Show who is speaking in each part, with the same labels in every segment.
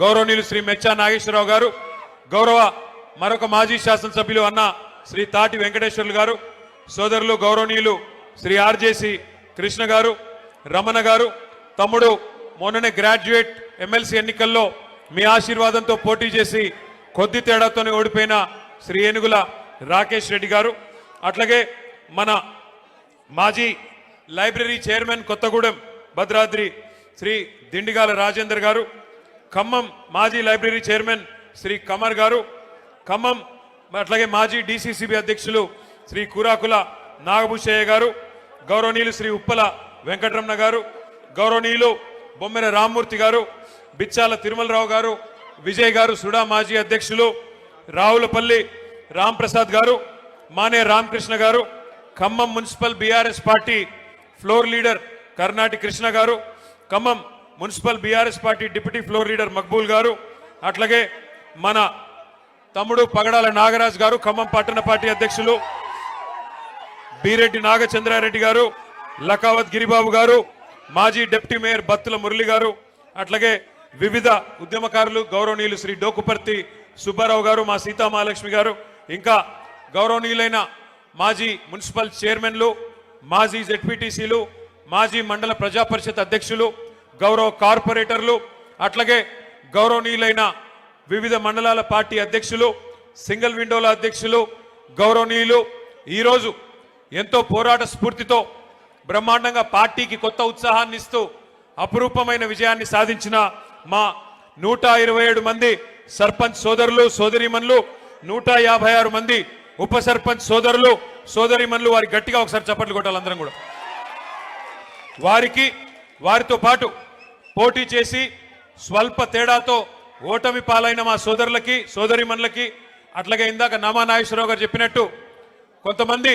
Speaker 1: గౌరవనీయులు శ్రీ మెచ్చా నాగేశ్వరరావు గారు, గౌరవ మరొక మాజీ శాసనసభ్యులు అన్న శ్రీ తాటి వెంకటేశ్వర్లు గారు, సోదరులు గౌరవనీయులు శ్రీ ఆర్జేసి కృష్ణ గారు, రమణ గారు, తమ్ముడు మొన్ననే గ్రాడ్యుయేట్ ఎమ్మెల్సీ ఎన్నికల్లో మీ ఆశీర్వాదంతో పోటీ చేసి కొద్ది తేడాతోనే ఓడిపోయిన శ్రీ ఏనుగుల రాకేష్ రెడ్డి గారు, అట్లాగే మన మాజీ లైబ్రరీ చైర్మన్ కొత్తగూడెం భద్రాద్రి శ్రీ దిండిగాల రాజేందర్ గారు, ఖమ్మం మాజీ లైబ్రరీ చైర్మన్ శ్రీ కమర్ గారు, ఖమ్మం అట్లాగే మాజీ డిసిసిబి అధ్యక్షులు శ్రీ కూరాకుల నాగభూషయ్య గారు, గౌరవనీయులు శ్రీ ఉప్పల వెంకటరమణ గారు, గౌరవనీయులు బొమ్మెర రామ్మూర్తి గారు, బిచ్చాల తిరుమలరావు గారు, విజయ్ గారు సుడా మాజీ అధ్యక్షులు, రావులపల్లి రాంప్రసాద్ గారు, మానే రామకృష్ణ గారు, Khammam municipal BRS party floor leader Karnati Krishna గారు, Khammam municipal BRS party deputy floor leader Maqbool గారు, అట్లాగే మన తమ్ముడు పగడాల నాగరాజ్ గారు, ఖమ్మం పట్టణ పార్టీ అధ్యక్షులు బీరెడ్డి నాగచంద్రారెడ్డి గారు, లకావత్ గిరిబాబు గారు, మాజీ డిప్యూటీ మేయర్ బత్తుల మురళి గారు, అట్లాగే వివిధ ఉద్యమకారులు గౌరవనీయులు శ్రీ డోకుపర్తి సుబ్బారావు గారు, మా సీతామహాలక్ష్మి గారు, ఇంకా గౌరవనీయులైన మాజీ మున్సిపల్ చైర్మన్లు, మాజీ జెడ్పీటీసీలు, మాజీ మండల ప్రజాపరిషత్ అధ్యక్షులు, గౌరవ కార్పొరేటర్లు, అట్లాగే గౌరవనీయులైన వివిధ మండలాల పార్టీ అధ్యక్షులు, సింగిల్ విండోల అధ్యక్షులు, గౌరవనీయులు ఈరోజు ఎంతో పోరాట స్ఫూర్తితో బ్రహ్మాండంగా పార్టీకి కొత్త ఉత్సాహాన్ని ఇస్తూ అపురూపమైన విజయాన్ని సాధించిన మా 127 మంది సర్పంచ్ సోదరులు సోదరీమణులు, 156 మంది ఉప సర్పంచ్ సోదరులు సోదరీమణులు, వారి గట్టిగా ఒకసారి చప్పట్లు కొట్టాలి అందరం కూడా. వారితో పాటు పోటీ చేసి స్వల్ప తేడాతో ఓటమి పాలైన మా సోదరులకి సోదరీమణులకి, అట్లాగే ఇందాక నామా నాగేశ్వరరావు గారు చెప్పినట్టు కొంతమంది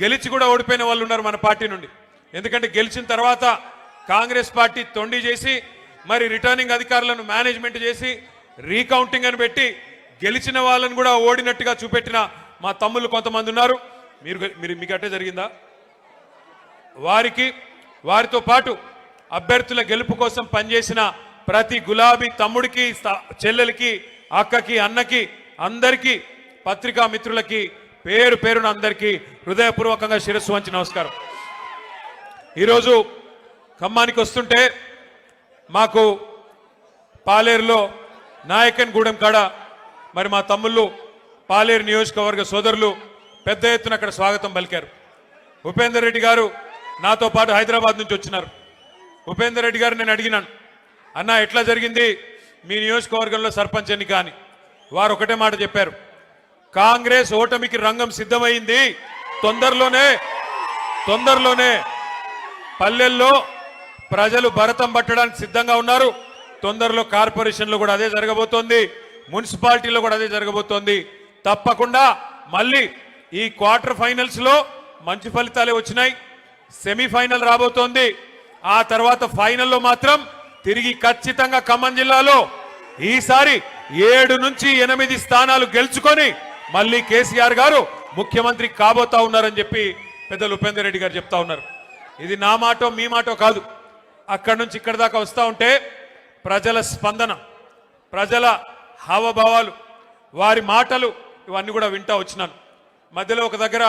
Speaker 1: గెలిచి కూడా ఓడిపోయిన వాళ్ళు ఉన్నారు మన పార్టీ నుండి. ఎందుకంటే గెలిచిన తర్వాత కాంగ్రెస్ పార్టీ తొండి చేసి మరి రిటర్నింగ్ అధికారులను మేనేజ్మెంట్ చేసి రీకౌంటింగ్ అని పెట్టి గెలిచిన వాళ్ళని కూడా ఓడినట్టుగా చూపెట్టిన మా తమ్ముళ్ళు కొంతమంది ఉన్నారు. మీకు అట్టే జరిగిందా? వారితో పాటు అభ్యర్థుల గెలుపు కోసం పనిచేసిన ప్రతి గులాబీ తమ్ముడికి, చెల్లెలకి, అక్కకి, అన్నకి, అందరికీ, పత్రికా మిత్రులకి పేరు పేరున అందరికీ హృదయపూర్వకంగా శిరస్సు వంచి నమస్కారం. ఈరోజు ఖమ్మానికి వస్తుంటే మాకు పాలేరులో నాయకన్ గూడెం కాడ మరి మా తమ్ముళ్ళు పాలేరు నియోజకవర్గ సోదరులు పెద్ద ఎత్తున అక్కడ స్వాగతం పలికారు. ఉపేందర్ రెడ్డి గారు నాతో పాటు హైదరాబాద్ నుంచి వచ్చినారు. ఉపేందర్ రెడ్డి గారు నేను అడిగినాను, అన్న ఎట్లా జరిగింది మీ నియోజకవర్గంలో సర్పంచ్ ఎన్నిక అని. వారు ఒకటే మాట చెప్పారు, కాంగ్రెస్ ఓటమికి రంగం సిద్ధమైంది, తొందరలోనే పల్లెల్లో ప్రజలు భరతం పట్టడానికి సిద్ధంగా ఉన్నారు, తొందరలో కార్పొరేషన్లో కూడా అదే జరగబోతోంది, మున్సిపాలిటీలో కూడా అదే జరగబోతోంది. తప్పకుండా మళ్ళీ ఈ క్వార్టర్ ఫైనల్స్ లో మంచి ఫలితాలే వచ్చినాయి, సెమీఫైనల్ రాబోతోంది, ఆ తర్వాత ఫైనల్లో మాత్రం తిరిగి ఖచ్చితంగా ఖమ్మం జిల్లాలో ఈసారి 7 నుంచి 8 స్థానాలు గెలుచుకొని మళ్ళీ కేసీఆర్ గారు ముఖ్యమంత్రి కాబోతా ఉన్నారని చెప్పి పెద్దలు ఉపేందర్ రెడ్డి గారు చెప్తా ఉన్నారు. ఇది నా మాటో మీ మాటో కాదు, అక్కడి నుంచి ఇక్కడ దాకా వస్తూ ఉంటే ప్రజల స్పందన, ప్రజల హావభావాలు, వారి మాటలు ఇవన్నీ కూడా వింటా వచ్చినాను. మధ్యలో ఒక దగ్గర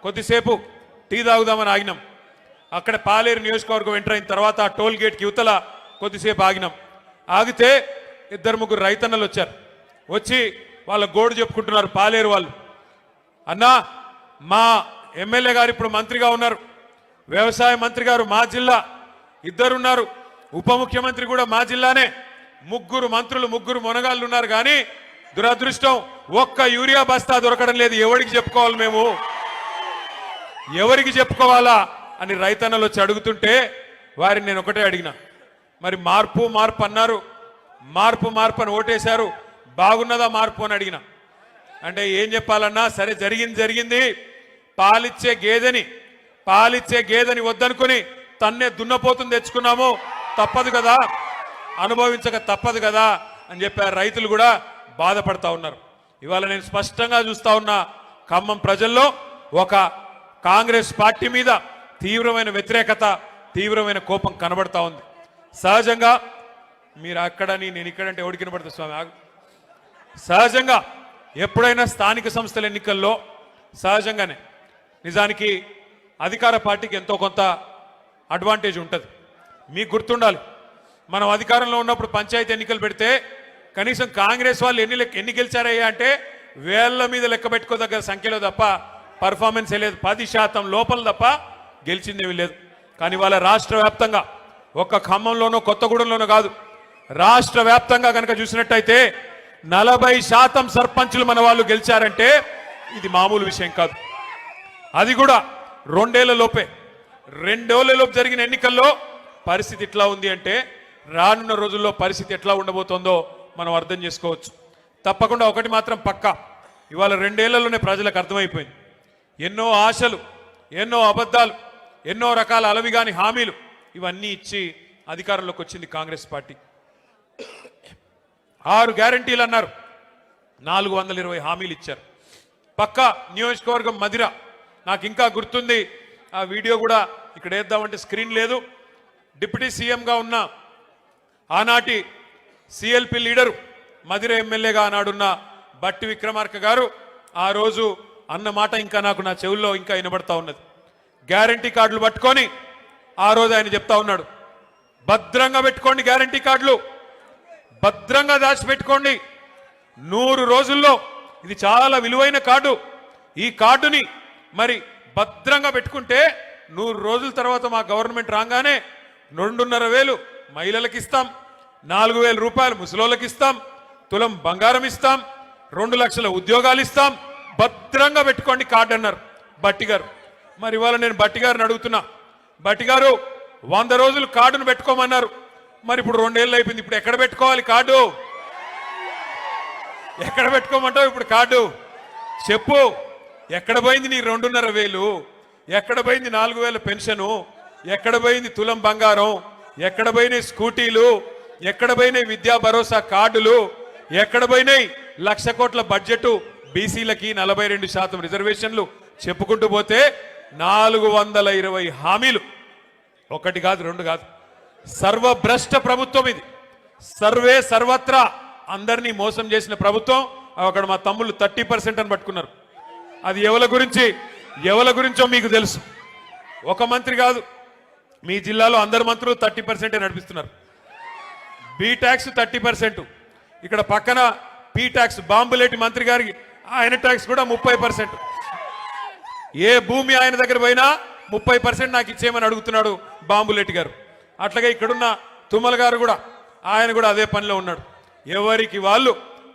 Speaker 1: కొద్దిసేపు టీ తాగుదామని ఆగినాం. అక్కడ పాలేరు నియోజకవర్గం ఎంటర్ అయిన తర్వాత టోల్ గేట్కి యువతల కొద్దిసేపు ఆగినాం. ఆగితే 2-3 రైతన్నలు వచ్చారు. వచ్చి వాళ్ళ గోడు చెప్పుకుంటున్నారు పాలేరు వాళ్ళు. అన్నా, మా ఎమ్మెల్యే గారు ఇప్పుడు మంత్రిగా ఉన్నారు, వ్యవసాయ మంత్రి గారు మా జిల్లా, 2 ఉన్నారు, ఉప ముఖ్యమంత్రి కూడా మా జిల్లానే, 3 మంత్రులు 3 మొనగాళ్ళు ఉన్నారు. కానీ దురదృష్టం ఒక్క యూరియా బస్తా దొరకడం లేదు. ఎవరికి చెప్పుకోవాలి, మేము ఎవరికి చెప్పుకోవాలా అని రైతన్నలు వచ్చి అడుగుతుంటే వారిని నేను ఒకటే అడిగిన, మరి మార్పు అన్నారు, మార్పు అని ఓటేశారు, బాగున్నదా మార్పు అని అడిగిన. అంటే ఏం చెప్పాలన్నా, సరే జరిగింది, పాలిచ్చే గేదెని వద్దనుకుని తన్నే దున్నపోతుని తెచ్చుకున్నాము, తప్పదు కదా, అనుభవించక తప్పదు కదా అని చెప్పారు. రైతులు కూడా బాధపడతా ఉన్నారు. ఇవాళ నేను స్పష్టంగా చూస్తా ఉన్నా, ఖమ్మం ప్రజల్లో ఒక కాంగ్రెస్ పార్టీ మీద తీవ్రమైన వ్యతిరేకత, తీవ్రమైన కోపం కనబడతా ఉంది. సహజంగా మీరు అక్కడని నేను ఇక్కడంటే ఎవడికి వినపడుతుంది స్వామి ఆగు. సహజంగా ఎప్పుడైనా స్థానిక సంస్థల ఎన్నికల్లో సహజంగానే నిజానికి అధికార పార్టీకి ఎంతో కొంత అడ్వాంటేజ్ ఉంటుంది. మీకు గుర్తుండాలి, మనం అధికారంలో ఉన్నప్పుడు పంచాయతీ ఎన్నికలు పెడితే కనీసం కాంగ్రెస్ వాళ్ళు ఎన్ని గెలిచారయ్యా అంటే వేళ్ల మీద లెక్క పెట్టుకోదగ్గర సంఖ్యలో తప్ప పర్ఫార్మెన్స్ లేదు. 10% లోపల తప్ప గెలిచిందేమీ లేదు. కానీ వాళ్ళ రాష్ట్ర వ్యాప్తంగా ఒక్క ఖమ్మంలోనో కొత్తగూడెంలోనో కాదు, రాష్ట్ర వ్యాప్తంగా కనుక చూసినట్టయితే 40% సర్పంచులు మన వాళ్ళు గెలిచారంటే ఇది మామూలు విషయం కాదు. అది కూడా 2 ఏళ్ల లోపే. 2 ఏళ్ల లోపు జరిగిన ఎన్నికల్లో పరిస్థితి ఎట్లా ఉంది అంటే రానున్న రోజుల్లో పరిస్థితి ఎట్లా ఉండబోతోందో మనం అర్థం చేసుకోవచ్చు. తప్పకుండా ఒకటి మాత్రం పక్కా, ఇవాళ 2 ఏళ్లలోనే ప్రజలకు అర్థమైపోయింది. ఎన్నో ఆశలు, ఎన్నో అబద్ధాలు, ఎన్నో రకాల అలవిగాని హామీలు ఇవన్నీ ఇచ్చి అధికారంలోకి వచ్చింది కాంగ్రెస్ పార్టీ. 6 గ్యారంటీలు అన్నారు, 420 హామీలు ఇచ్చారు. పక్క నియోజకవర్గం మదిర, నాకు ఇంకా గుర్తుంది. ఆ వీడియో కూడా ఇక్కడ వేద్దామంటే స్క్రీన్ లేదు. డిప్యూటీ సీఎంగా ఉన్న ఆనాటి సిఎల్పి లీడరు, మదిర ఎమ్మెల్యేగా ఆనాడున్న బట్టి విక్రమార్క గారు ఆ రోజు అన్న మాట ఇంకా నాకు నా చెవుల్లో ఇంకా వినబడతా ఉన్నది. గ్యారంటీ కార్డులు పట్టుకొని ఆ రోజు ఆయన చెప్తా ఉన్నాడు, భద్రంగా పెట్టుకోండి, గ్యారంటీ కార్డులు భద్రంగా దాచిపెట్టుకోండి. 100 రోజుల్లో ఇది చాలా విలువైన కార్డు. ఈ కార్డుని మరి భద్రంగా పెట్టుకుంటే 100 రోజుల తర్వాత మా గవర్నమెంట్ రాగానే 2,500 మహిళలకు ఇస్తాం, 4,000 రూపాయలు ముసలోళ్ళకి ఇస్తాం, తులం బంగారం ఇస్తాం, 2 లక్షల ఉద్యోగాలు ఇస్తాం, భద్రంగా పెట్టుకోండి కార్డు అన్నారు బట్టి గారు. మరి ఇవాళ నేను బట్టి గారిని అడుగుతున్నా, బట్టి గారు 100 రోజులు కార్డును పెట్టుకోమన్నారు, మరి ఇప్పుడు 2 ఏళ్ళు అయిపోయింది, ఇప్పుడు ఎక్కడ పెట్టుకోవాలి కార్డు? ఎక్కడ పెట్టుకోమంటావు ఇప్పుడు కార్డు? చెప్పు. ఎక్కడ పోయింది నీ 2,500? ఎక్కడ పోయింది 4,000 పెన్షను? ఎక్కడ పోయింది తులం బంగారం? ఎక్కడ పోయినాయి స్కూటీలు? ఎక్కడ పోయినాయి విద్యా భరోసా కార్డులు? ఎక్కడ పోయినాయి 1,00,000 కోట్ల బడ్జెట్, బీసీలకి 42% రిజర్వేషన్లు? చెప్పుకుంటూ పోతే 420 హామీలు. ఒకటి కాదు, 2 కాదు. సర్వభ్రష్ట ప్రభుత్వం ఇది. సర్వత్రా అందరినీ మోసం చేసిన ప్రభుత్వం. అక్కడ మా తమ్ముళ్ళు 30% అని పట్టుకున్నారు. అది ఎవరి గురించో మీకు తెలుసు. ఒక మంత్రి కాదు, మీ జిల్లాలో అందరు మంత్రులు 30% నడిపిస్తున్నారు. B tax 30%. ఇక్కడ పక్కన పి ట్యాక్స్ బాంబులేటి మంత్రి గారికి ఆయన ట్యాక్స్ కూడా 30%. ఏ భూమి ఆయన దగ్గర పోయినా 30% నాకు ఇచ్చేయమని అడుగుతున్నాడు బాంబులేటి గారు. అట్లాగే ఇక్కడున్న తుమ్మల గారు కూడా, ఆయన కూడా అదే పనిలో ఉన్నాడు. ఎవరికి వాళ్ళు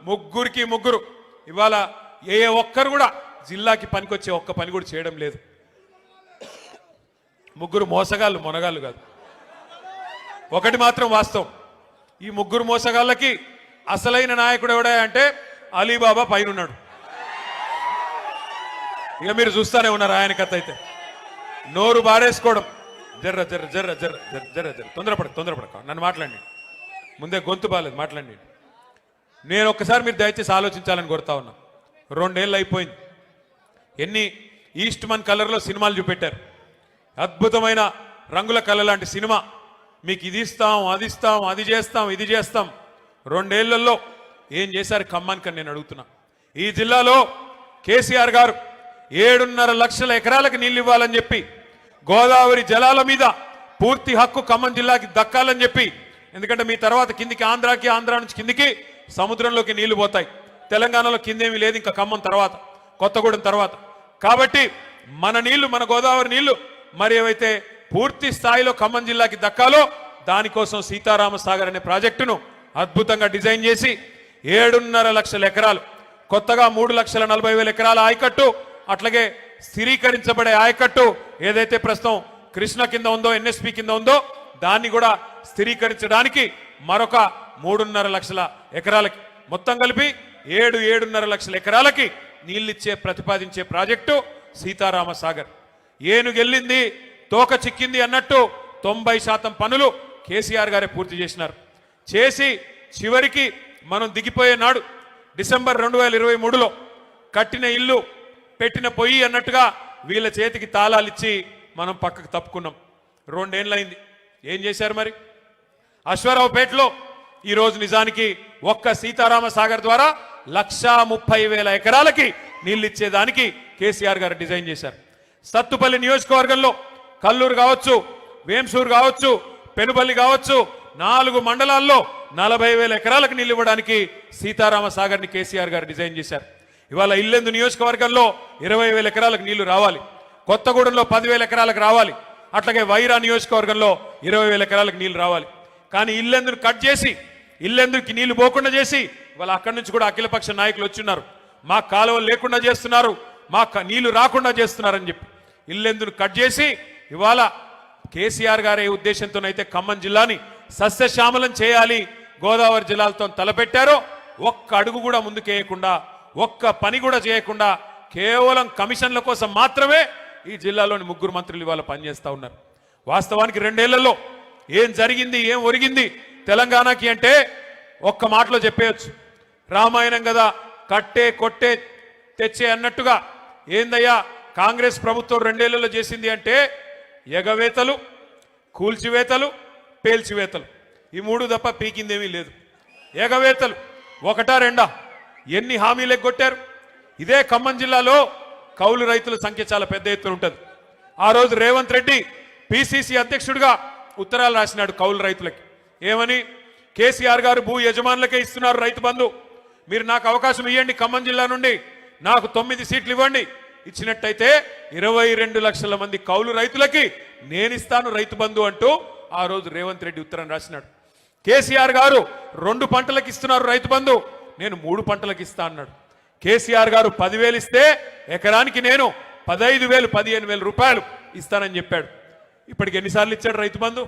Speaker 1: ముగ్గురు ఇవాళ ఏ ఒక్కరు కూడా జిల్లాకి పనికొచ్చే ఒక్క పని కూడా చేయడం లేదు. ముగ్గురు మోసగాళ్ళు, మొనగాళ్ళు కాదు. ఒకటి మాత్రం వాస్తవం, ఈ ముగ్గురు మోసగాళ్ళకి అసలైన నాయకుడు ఎవడా అంటే అలీబాబా పైన ఉన్నాడు. ఇక మీరు చూస్తానే ఉన్నారు ఆయన కథ. అయితే నోరు బారేసుకోవడం, జర్ర జర్ర జర్ర జర్ర జర్ర జర్ర తొందరపడక నన్ను మాట్లాడి, ముందే గొంతు బాలేదు మాట్లాడి. నేను ఒక్కసారి మీరు దయచేసి ఆలోచించాలని కోరుతా ఉన్నా. 2 ఏళ్ళు అయిపోయింది. ఎన్ని ఈస్ట్ మన్ కలర్లో సినిమాలు చూపెట్టారు. అద్భుతమైన రంగుల కళ లాంటి సినిమా. మీకు ఇది ఇస్తాం, అది ఇస్తాం, అది చేస్తాం, ఇది చేస్తాం. 2 ఏళ్లలో ఏం చేశారు ఖమ్మానికి నేను అడుగుతున్నా. ఈ జిల్లాలో కేసీఆర్ గారు 7.5 లక్షల ఎకరాలకు నీళ్లు ఇవ్వాలని చెప్పి, గోదావరి జలాల మీద పూర్తి హక్కు ఖమ్మం జిల్లాకి దక్కాలని చెప్పి, ఎందుకంటే మీ తర్వాత కిందికి ఆంధ్ర నుంచి కిందికి సముద్రంలోకి నీళ్లు పోతాయి. తెలంగాణలో కిందేమీ లేదు ఇంకా ఖమ్మం తర్వాత, కొత్తగూడెం తర్వాత. కాబట్టి మన నీళ్లు, మన గోదావరి నీళ్లు మరి ఏవైతే పూర్తి స్థాయిలో ఖమ్మం జిల్లాకి దక్కాలో దానికోసం సీతారామ సాగర్ అనే ప్రాజెక్టును అద్భుతంగా డిజైన్ చేసి 7.5 లక్షల ఎకరాలు, కొత్తగా 3,40,000 ఎకరాల ఆయకట్టు, అట్లాగే స్థిరీకరించబడే ఆయకట్టు ఏదైతే ప్రస్తుతం కృష్ణ కింద ఉందో, ఎన్ఎస్పి కింద ఉందో, దాన్ని కూడా స్థిరీకరించడానికి మరొక 3.5 లక్షల ఎకరాలకి, మొత్తం కలిపి 7.5 లక్షల ఎకరాలకి నీళ్ళిచ్చే ప్రతిపాదించే ప్రాజెక్టు సీతారామ సాగర్. ఏనుగెళ్ళింది తోక చిక్కింది అన్నట్టు 90% పనులు కేసీఆర్ గారే పూర్తి చేసినారు. చేసి చివరికి మనం దిగిపోయే నాడు డిసెంబర్ 2023లో కట్టిన ఇల్లు పెట్టిన పొయ్యి అన్నట్టుగా వీళ్ళ చేతికి తాళాలిచ్చి మనం పక్కకు తప్పుకున్నాం. 2 ఏళ్ళైంది. ఏం చేశారు మరి? అశ్వారావుపేటలో ఈ రోజు నిజానికి ఒక్క సీతారామ సాగర్ ద్వారా 1,30,000 ఎకరాలకి నీళ్లు ఇచ్చేదానికి కేసీఆర్ గారు డిజైన్ చేశారు. సత్తుపల్లి నియోజకవర్గంలో కల్లూరు కావచ్చు, వేంసూరు కావచ్చు, పెనుబల్లి కావచ్చు, 4 మండలాల్లో 40,000 ఎకరాలకు నీళ్లు ఇవ్వడానికి సీతారామ సాగర్ని కేసీఆర్ గారు డిజైన్ చేశారు. ఇవాళ ఇల్లెందు నియోజకవర్గంలో 20,000 ఎకరాలకు నీళ్లు రావాలి, కొత్తగూడెంలో 10,000 ఎకరాలకు రావాలి, అట్లాగే వైరా నియోజకవర్గంలో 20,000 ఎకరాలకు నీళ్లు రావాలి. కానీ ఇల్లెందును కట్ చేసి, ఇల్లెందుకి నీళ్లు పోకుండా చేసి ఇవాళ అక్కడి నుంచి కూడా అఖిలపక్ష నాయకులు వచ్చిన్నారు, మా కాలువలు లేకుండా చేస్తున్నారు, మా నీళ్లు రాకుండా చేస్తున్నారని చెప్పి ఇల్లెందును కట్ చేసి ఇవాళ కేసీఆర్ గారి ఉద్దేశంతోనైతే ఖమ్మం జిల్లాని సస్యశ్యామలం చేయాలి, గోదావరి జిల్లాలతో తలపెట్టారో ఒక్క అడుగు కూడా ముందుకేయకుండా, ఒక్క పని కూడా చేయకుండా కేవలం కమిషన్ల కోసం మాత్రమే ఈ జిల్లాలోని 3 మంత్రులు ఇవాళ పనిచేస్తా ఉన్నారు. వాస్తవానికి 2 ఏళ్లలో ఏం జరిగింది, ఏం ఒరిగింది తెలంగాణకి అంటే ఒక్క మాటలో చెప్పేయచ్చు. రామాయణం కదా, కట్టే కొట్టే తెచ్చే అన్నట్టుగా ఏందయ్యా కాంగ్రెస్ ప్రభుత్వం 2 ఏళ్లలో చేసింది అంటే ఎగవేతలు, కూల్చివేతలు, పేల్చివేతలు, ఈ 3 తప్ప పీకిందేమీ లేదు. ఎగవేతలు ఒకటా రెండా, ఎన్ని హామీలు ఎగ్గొట్టారు. ఇదే ఖమ్మం జిల్లాలో కౌలు రైతుల సంఖ్య చాలా పెద్ద ఎత్తున ఉంటుంది. ఆ రోజు రేవంత్ రెడ్డి పిసిసి అధ్యక్షుడిగా ఉత్తరాలు రాసినాడు కౌలు రైతులకి. ఏమని? కేసీఆర్ గారు భూ యజమానులకే ఇస్తున్నారు రైతు బంధు, మీరు నాకు అవకాశం ఇవ్వండి, ఖమ్మం జిల్లా నుండి నాకు 9 సీట్లు ఇవ్వండి, ఇచ్చినట్టయితే 22 లక్షల మంది కౌలు రైతులకి నేను ఇస్తాను రైతు బంధు అంటూ ఆ రోజు రేవంత్ రెడ్డి ఉత్తరం రాసినాడు. కేసీఆర్ గారు 2 పంటలకు ఇస్తున్నారు రైతు బంధు, నేను 3 పంటలకు ఇస్తా అన్నాడు. కేసీఆర్ గారు 10,000 ఇస్తే ఎకరానికి నేను 15,000, 15,000 రూపాయలు ఇస్తానని చెప్పాడు. ఇప్పటికి ఎన్నిసార్లు ఇచ్చాడు రైతు బంధు?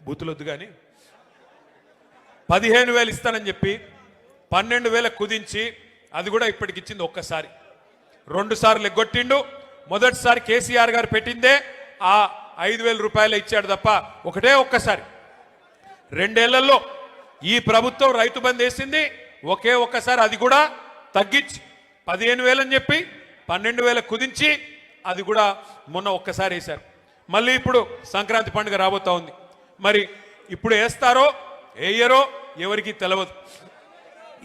Speaker 1: బూతులొద్దు కానీ 15,000 ఇస్తానని చెప్పి 12,000 కుదించి అది కూడా ఇప్పటికి ఇచ్చింది ఒక్కసారి. 2 సార్లు ఎగ్గొట్టిండు. మొదటిసారి కేసీఆర్ గారు పెట్టిందే ఆ 5,000 రూపాయలు ఇచ్చాడు తప్ప ఒక్కసారి. 2 ఏళ్లలో ఈ ప్రభుత్వం రైతు బంధు వేసింది ఒక్కసారి, అది కూడా తగ్గించి 15,000 అని చెప్పి 12,000 కుదించి అది కూడా మొన్న ఒక్కసారి వేశారు. మళ్ళీ ఇప్పుడు సంక్రాంతి పండుగ రాబోతా ఉంది. మరి ఇప్పుడు వేస్తారో వేయరో ఎవరికి తెలియదు.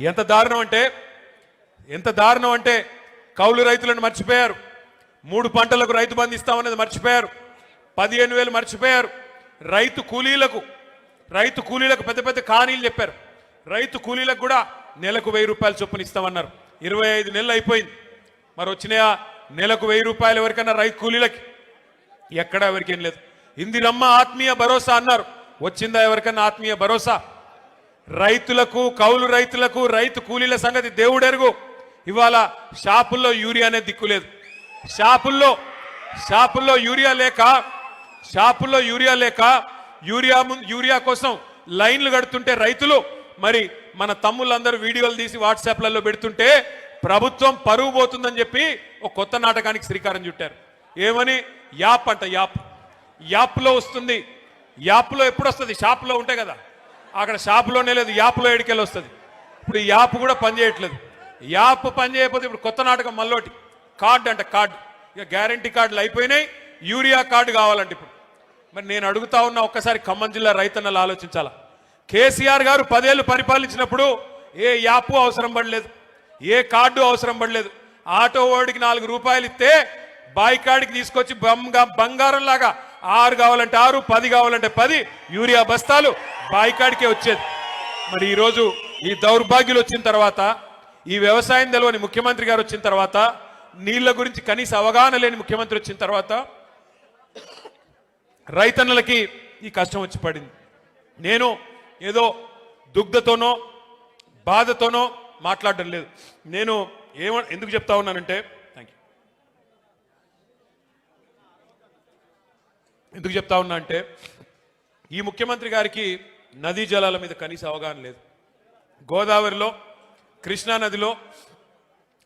Speaker 1: ఎంత దారుణం అంటే కౌలు రైతులను మర్చిపోయారు, 3 పంటలకు రైతు బంధు ఇస్తామన్నది మర్చిపోయారు, 15,000 మర్చిపోయారు. రైతు కూలీలకు పెద్ద పెద్ద కానీలు చెప్పారు. రైతు కూలీలకు కూడా నెలకు 1,000 రూపాయలు చొప్పున ఇస్తామన్నారు. 25 నెలలు అయిపోయింది. మరి వచ్చినాయా నెలకు 1,000 రూపాయలు ఎవరికన్నా రైతు కూలీలకి? ఎక్కడా ఎవరికేం లేదు. ఇందిరమ్మ ఆత్మీయ భరోసా అన్నారు, వచ్చిందా ఎవరికన్నా ఆత్మీయ భరోసా? రైతులకు, కౌలు రైతులకు, రైతు కూలీల సంగతి దేవుడెరుగు. ఇవాళ షాపుల్లో యూరియా అనేది దిక్కులేదు. షాపుల్లో యూరియా లేక యూరియా కోసం లైన్లు కడుతుంటే రైతులు, మరి మన తమ్ముళ్ళందరూ వీడియోలు తీసి వాట్సాప్లలో పెడుతుంటే ప్రభుత్వం పరువు పోతుందని చెప్పి ఒక కొత్త నాటకానికి శ్రీకారం చుట్టారు. ఏమని? యాప్ అంట. యాప్లో వస్తుంది. యాప్లో ఎప్పుడు వస్తుంది? షాప్లో ఉంటాయి కదా, అక్కడ షాపులోనే లేదు, యాప్లో ఎడికెళ్ళి వస్తుంది. ఇప్పుడు ఈ యాప్ కూడా పనిచేయట్లేదు. యాప్ పనిచేయకపోతే ఇప్పుడు కొత్త నాటకం మళ్ళోటి, కార్డు అంట. కార్డు ఇక గ్యారంటీ కార్డులు అయిపోయినాయి, యూరియా కార్డు కావాలంటే ఇప్పుడు. మరి నేను అడుగుతా ఉన్నా, ఒక్కసారి ఖమ్మం జిల్లా రైతన్నలు ఆలోచించాలా. కేసీఆర్ గారు 10 ఏళ్ళు పరిపాలించినప్పుడు ఏ యాప్ అవసరం పడలేదు, ఏ కార్డు అవసరం పడలేదు. ఆటో వాడికి 4 రూపాయలు ఇస్తే బాయికాడికి తీసుకొచ్చి బంగారం లాగా 6 కావాలంటే 6, 10 కావాలంటే 10 యూరియా బస్తాలు బాయికాడికే వచ్చేది. మరి ఈరోజు ఈ దౌర్భాగ్యులు వచ్చిన తర్వాత, ఈ వ్యవసాయం తెలవని ముఖ్యమంత్రి గారు వచ్చిన తర్వాత, నీళ్ల గురించి కనీస అవగాహన లేని ముఖ్యమంత్రి వచ్చిన తర్వాత రైతన్నలకి ఈ కష్టం వచ్చి పడింది. నేను ఏదో దుగ్ధతోనో బాధతోనో మాట్లాడడం లేదు. నేను ఎందుకు చెప్తా ఉన్నానంటే, ఎందుకు చెప్తా ఉన్నా అంటే, ఈ ముఖ్యమంత్రి గారికి నదీ జలాల మీద కనీస అవగాహన లేదు. గోదావరిలో, కృష్ణా నదిలో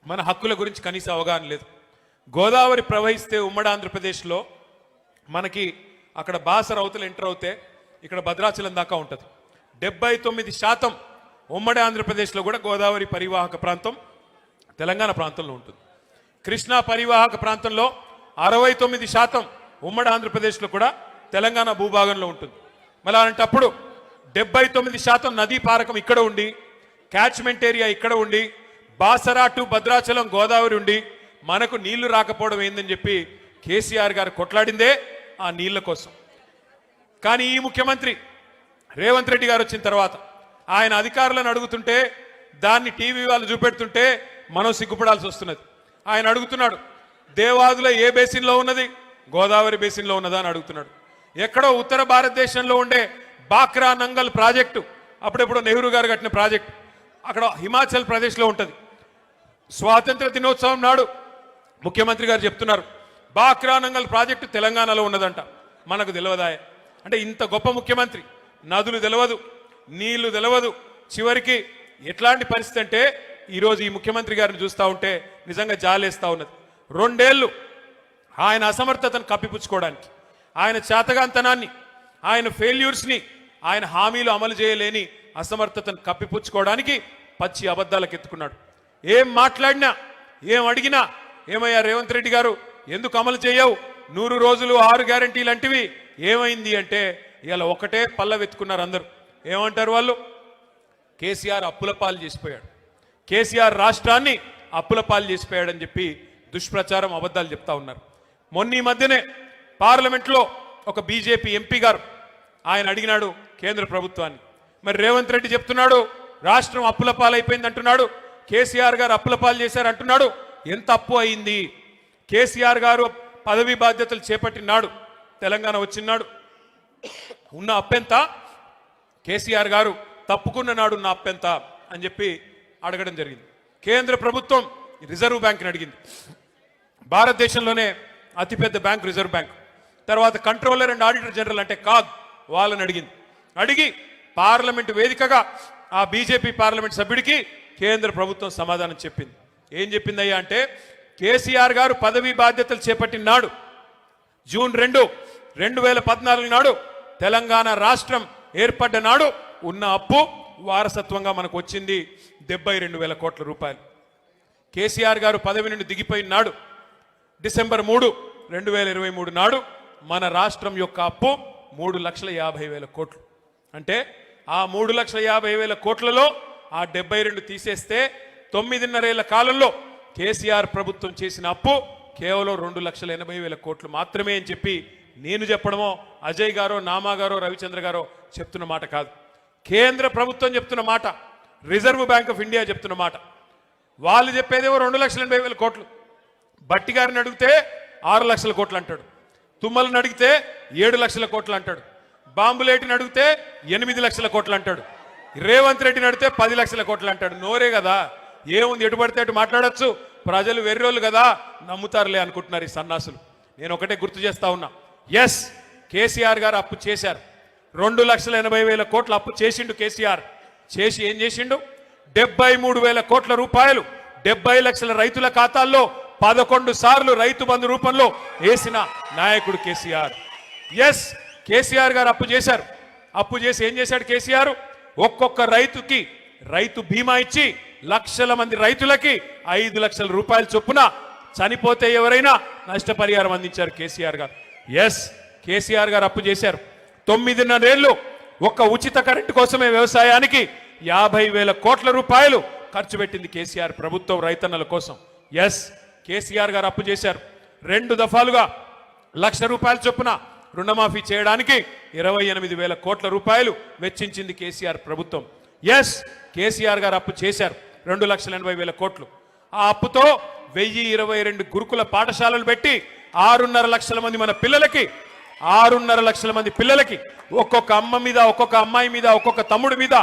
Speaker 1: మన హక్కుల గురించి కనీస అవగాహన లేదు. గోదావరి ప్రవహిస్తే ఉమ్మడి ఆంధ్రప్రదేశ్లో మనకి అక్కడ బాసర అవతల ఎంటర్ అవుతే ఇక్కడ భద్రాచలం దాకా ఉంటుంది. 79% ఉమ్మడి ఆంధ్రప్రదేశ్లో కూడా గోదావరి పరివాహక ప్రాంతం తెలంగాణ ప్రాంతంలో ఉంటుంది. కృష్ణా పరివాహక ప్రాంతంలో 69% ఉమ్మడి ఆంధ్రప్రదేశ్లో కూడా తెలంగాణ భూభాగంలో ఉంటుంది. మళ్ళీ అలాంటప్పుడు 79% నదీ పారకం ఇక్కడ ఉండి, క్యాచ్మెంట్ ఏరియా ఇక్కడ ఉండి, బాసరా టు భద్రాచలం గోదావరి ఉండి మనకు నీళ్లు రాకపోవడం ఏందని చెప్పి కేసీఆర్ గారు కొట్లాడిందే ఆ నీళ్ల కోసం. కానీ ఈ ముఖ్యమంత్రి రేవంత్ రెడ్డి గారు వచ్చిన తర్వాత ఆయన అధికారులను అడుగుతుంటే, దాన్ని టీవీ వాళ్ళు చూపెడుతుంటే మనం సిగ్గుపడాల్సి వస్తున్నది. ఆయన అడుగుతున్నాడు, దేవాదుల ఏ బేసిన్లో ఉన్నది? గోదావరి బేసిన్లో ఉన్నదా అని అడుగుతున్నాడు. ఎక్కడో ఉత్తర భారతదేశంలో ఉండే బాక్రా నంగల్ ప్రాజెక్టు, అప్పుడెప్పుడు నెహ్రూ గారు కట్టిన ప్రాజెక్టు, అక్కడ హిమాచల్ ప్రదేశ్లో ఉంటుంది. స్వాతంత్ర దినోత్సవం నాడు ముఖ్యమంత్రి గారు చెప్తున్నారు, బాక్రా నంగల్ ప్రాజెక్టు తెలంగాణలో ఉన్నదంట. మనకు తెలియదాయే. అంటే ఇంత గొప్ప ముఖ్యమంత్రి, నదులు తెలియదు, నీళ్లు తెలియదు. చివరికి ఎట్లాంటి పరిస్థితి అంటే ఈరోజు ఈ ముఖ్యమంత్రి గారిని చూస్తూ ఉంటే నిజంగా జాలేస్తూ ఉన్నది. 2 ఏళ్ళు ఆయన అసమర్థతను కప్పిపుచ్చుకోవడానికి, ఆయన చేతగాంతనాన్ని, ఆయన ఫెయిల్యూర్స్ని, ఆయన హామీలు అమలు చేయలేని అసమర్థతను కప్పిపుచ్చుకోవడానికి పచ్చి అబద్ధాలకు ఎత్తుకున్నాడు. ఏం మాట్లాడినా, ఏం అడిగినా, ఏమయ్యా రేవంత్ రెడ్డి గారు ఎందుకు అమలు చేయవు? 100 రోజులు 6 గ్యారంటీలు అంటివి ఏమైంది అంటే ఇలా ఒకటే పల్ల వెతుకున్నారు అందరూ. ఏమంటారు వాళ్ళు? కేసీఆర్ అప్పుల పాలు చేసిపోయాడు, కేసీఆర్ రాష్ట్రాన్ని అప్పుల పాలు చేసిపోయాడని చెప్పి దుష్ప్రచారం, అబద్ధాలు చెప్తా ఉన్నారు. మొన్న ఈ మధ్యనే పార్లమెంట్లో ఒక బీజేపీ ఎంపీ గారు ఆయన అడిగినాడు కేంద్ర ప్రభుత్వాన్ని, మరి రేవంత్ రెడ్డి చెప్తున్నాడు రాష్ట్రం అప్పుల పాలైపోయింది అంటున్నాడు, కేసీఆర్ గారు అప్పుల పాలు చేశారు అంటున్నాడు, ఎంత అప్పు అయింది? కేసీఆర్ గారు పదవి బాధ్యతలు చేపట్టినాడు, తెలంగాణ వచ్చినాడు, ఉన్న అప్పెంత? కేసీఆర్ గారు తప్పుకున్న నాడు ఉన్న అప్పెంత అని చెప్పి అడగడం జరిగింది. కేంద్ర ప్రభుత్వం రిజర్వ్ బ్యాంక్ని అడిగింది. భారతదేశంలోనే అతిపెద్ద బ్యాంక్ రిజర్వ్ బ్యాంక్. తర్వాత కంట్రోలర్ అండ్ ఆడిటర్ జనరల్ అంటే కాగ్ వాళ్ళని అడిగింది. అడిగి పార్లమెంట్ వేదికగా ఆ బీజేపీ పార్లమెంట్ సభ్యుడికి కేంద్ర ప్రభుత్వం సమాధానం చెప్పింది. ఏం చెప్పిందయ్యా అంటే, కేసీఆర్ గారు పదవి బాధ్యతలు చేపట్టిన నాడు జూన్ 2, 2014 నాడు తెలంగాణ రాష్ట్రం ఏర్పడ్డ నాడు ఉన్న అప్పు వారసత్వంగా మనకు వచ్చింది 72,000 కోట్ల రూపాయలు. కేసీఆర్ గారు పదవి నుండి దిగిపోయిన నాడు డిసెంబర్ 3, 2023 నాడు మన రాష్ట్రం యొక్క అప్పు 3,50,000 కోట్లు. అంటే ఆ 3,50,000 కోట్లలో ఆ 72 తీసేస్తే 9.5 ఏళ్ల కాలంలో కేసీఆర్ ప్రభుత్వం చేసిన అప్పు కేవలం 2,80,000 కోట్లు మాత్రమే అని చెప్పి నేను చెప్పడమో, అజయ్ గారో, నామా గారో, రవిచంద్ర గారో చెప్తున్న మాట కాదు. కేంద్ర ప్రభుత్వం చెప్తున్న మాట, రిజర్వ్ బ్యాంక్ ఆఫ్ ఇండియా చెప్తున్న మాట. వాళ్ళు చెప్పేదేమో 2,80,000 కోట్లు. బట్టి గారిని అడిగితే 6 లక్షల కోట్లు అంటాడు, తుమ్మలను అడిగితే 7 లక్షల కోట్లు అంటాడు, బాంబులేటిని అడిగితే 8 లక్షల కోట్లు అంటాడు, రేవంత్ రెడ్డిని అడిగితే 10 లక్షల కోట్లు అంటాడు. నోరే కదా, ఏముంది, ఎటు పడితే అటు మాట్లాడచ్చు. ప్రజలు వెర్రోళ్ళు కదా, నమ్ముతారులే అనుకుంటున్నారు ఈ సన్నాసులు. నేను ఒకటే గుర్తు చేస్తా ఉన్నా, ఎస్ కేసీఆర్ గారు అప్పు చేశారు. 2,80,000 కోట్ల అప్పు చేసిండు కేసీఆర్. చేసి ఏం చేసిండు? 73,000 కోట్ల రూపాయలు 70 లక్షల రైతుల ఖాతాల్లో 11 సార్లు రైతు బంధు రూపంలో వేసిన నాయకుడు కేసీఆర్. ఎస్ కేసీఆర్ గారు అప్పు చేశారు. అప్పు చేసి ఏం చేశాడు కేసీఆర్? ఒక్కొక్క రైతుకి రైతు బీమా ఇచ్చి లక్షల మంది రైతులకి 5 లక్షల రూపాయలు చొప్పున చనిపోతే ఎవరైనా నష్టపరిహారం అందించారు కేసీఆర్ గారు. ఎస్ కేసీఆర్ గారు అప్పు చేశారు. 9.5 ఏళ్ళు ఒక్క ఉచిత కరెంటు కోసమే వ్యవసాయానికి 50,000 కోట్ల రూపాయలు ఖర్చు పెట్టింది కేసీఆర్ ప్రభుత్వం రైతన్నల కోసం. ఎస్ కేసీఆర్ గారు అప్పు చేశారు. 2 దఫాలుగా 1,00,000 రూపాయల చొప్పున రుణమాఫీ చేయడానికి 28,000 కోట్ల రూపాయలు వెచ్చించింది కేసీఆర్ ప్రభుత్వం. ఎస్ కేసీఆర్ గారు అప్పు చేశారు 2,80,000 కోట్లు. ఆ అప్పుతో 1,022 గురుకుల పాఠశాలలు పెట్టి 6.5 లక్షల మంది మన పిల్లలకి 6.5 లక్షల మంది పిల్లలకి ఒక్కొక్క అమ్మ మీద, ఒక్కొక్క అమ్మాయి మీద, ఒక్కొక్క తమ్ముడి మీద